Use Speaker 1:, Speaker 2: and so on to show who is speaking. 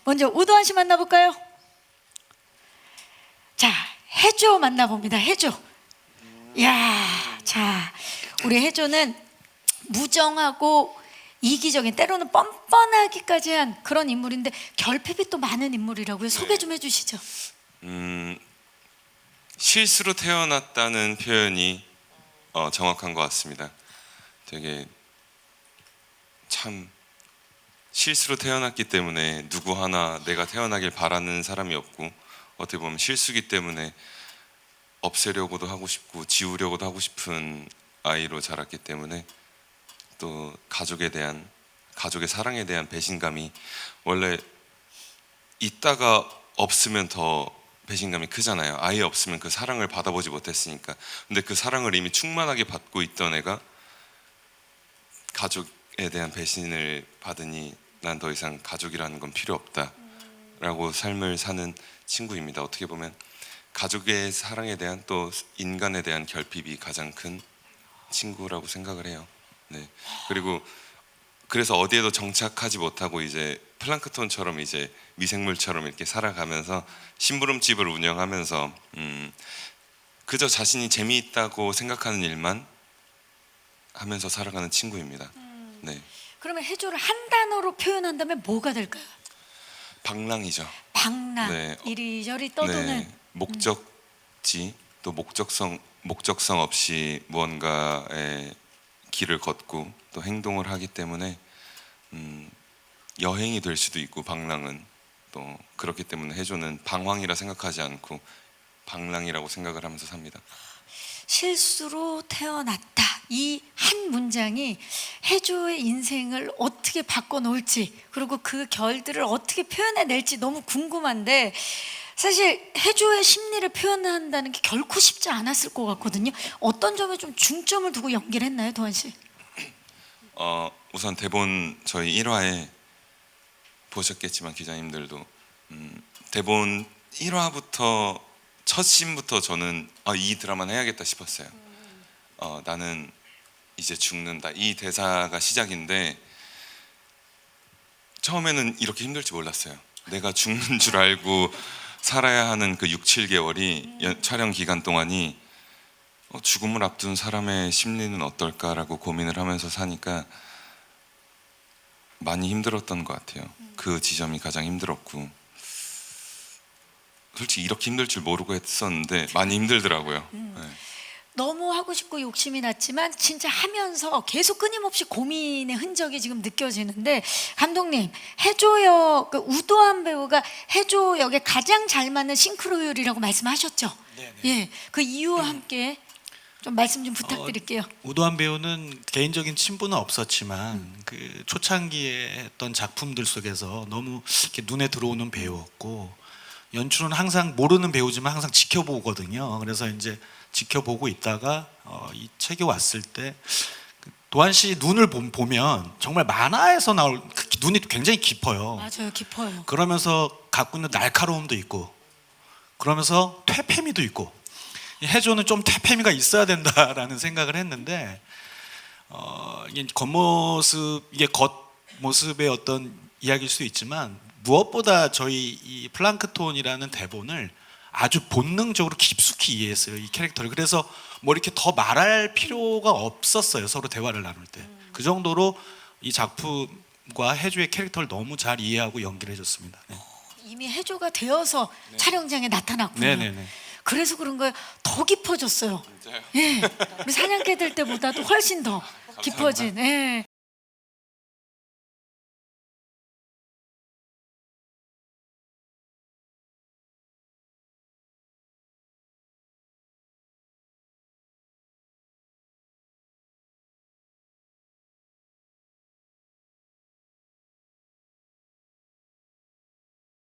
Speaker 1: 먼저 우도환 씨 만나볼까요? 자, 해조 만나봅니다. 해조. 야, 자, 우리 해조는 무정하고 이기적인, 때로는 뻔뻔하기까지 한 그런 인물인데 결핍이 또 많은 인물이라고요. 소개 좀 해주시죠.
Speaker 2: 실수로 태어났다는 표현이 정확한 것 같습니다. 되게 참 실수로 태어났기 때문에 누구 하나 내가 태어나길 바라는 사람이 없고, 어떻게 보면 실수기 때문에 없애려고도 하고 싶고 지우려고도 하고 싶은 아이로 자랐기 때문에 또 가족의 사랑에 대한 배신감이, 원래 있다가 없으면 더 배신감이 크잖아요. 아예 없으면 그 사랑을 받아보지 못했으니까. 근데 그 사랑을 이미 충만하게 받고 있던 애가 가족에 대한 배신을 받으니 난 더 이상 가족이라는 건 필요 없다 라고 삶을 사는 친구입니다. 어떻게 보면 가족의 사랑에 대한, 또 인간에 대한 결핍이 가장 큰 친구라고 생각을 해요. 네. 그리고 그래서 어디에도 정착하지 못하고 이제 플랑크톤처럼 이제 미생물처럼 이렇게 살아가면서 심부름집을 운영하면서 그저 자신이 재미있다고 생각하는 일만 하면서 살아가는 친구입니다. 네.
Speaker 1: 그러면 해조를 한 단어로 표현한다면 뭐가 될까요?
Speaker 2: 방랑이죠.
Speaker 1: 방랑.
Speaker 2: 네.
Speaker 1: 이리저리 떠도는.
Speaker 2: 네. 목적지, 또 목적성 없이 무언가의 길을 걷고 또 행동을 하기 때문에 여행이 될 수도 있고, 방랑은 또 그렇기 때문에 해조는 방황이라 생각하지 않고 방랑이라고 생각을 하면서 삽니다.
Speaker 1: 실수로 태어났다. 이 한 문장이 해조의 인생을 어떻게 바꿔놓을지, 그리고 그 결들을 어떻게 표현해낼지 너무 궁금한데, 사실 해조의 심리를 표현한다는 게 결코 쉽지 않았을 것 같거든요. 어떤 점에 좀 중점을 두고 연기를 했나요, 도한 씨?
Speaker 2: 우선 대본 저희 1화에 보셨겠지만 기자님들도 대본 1화부터 첫 씬부터 저는 이 드라마는 해야겠다 싶었어요. 나는 이제 죽는다, 이 대사가 시작인데 처음에는 이렇게 힘들 줄 몰랐어요. 내가 죽는 줄 알고 살아야 하는 그 6, 7개월이 촬영 기간 동안이 죽음을 앞둔 사람의 심리는 어떨까라고 고민을 하면서 사니까 많이 힘들었던 것 같아요. 그 지점이 가장 힘들었고, 솔직히 이렇게 힘들 줄 모르고 했었는데 많이 힘들더라고요. 네.
Speaker 1: 너무 하고 싶고 욕심이 났지만 진짜 하면서 계속 끊임없이 고민의 흔적이 지금 느껴지는데, 감독님, 해조 그 우도환 배우가 해조 역에 가장 잘 맞는 싱크로율이라고 말씀하셨죠?
Speaker 3: 네네.
Speaker 1: 예, 그 이유와 함께 좀 말씀 좀 부탁드릴게요.
Speaker 3: 우도환 배우는 개인적인 친분은 없었지만 그 초창기에 했던 작품들 속에서 너무 이렇게 눈에 들어오는 배우였고, 연출은 항상 모르는 배우지만 항상 지켜보거든요. 그래서 이제 지켜보고 있다가 이 책이 왔을 때 도한 씨 눈을 보면 정말 만화에서 나올 눈이 굉장히 깊어요.
Speaker 1: 맞아요, 깊어요.
Speaker 3: 그러면서 갖고 있는 날카로움도 있고, 그러면서 퇴폐미도 있고, 이 해조는 좀 퇴폐미가 있어야 된다라는 생각을 했는데, 이게 이게 겉모습의 어떤 이야기일 수도 있지만, 무엇보다 저희 이 플랑크톤이라는 대본을 아주 본능적으로 깊숙이 이해했어요, 이 캐릭터를. 그래서 뭐 이렇게 더 말할 필요가 없었어요, 서로 대화를 나눌 때. 그 정도로 이 작품과 해조의 캐릭터를 너무 잘 이해하고 연기를 해줬습니다. 네.
Speaker 1: 이미 해조가 되어서 촬영장에 나타났군요.
Speaker 3: 네네네.
Speaker 1: 그래서 그런 거예요. 더 깊어졌어요.
Speaker 2: 진짜요?
Speaker 1: 예, 우리 사냥개 될 때보다도 훨씬 더 깊어진. 예.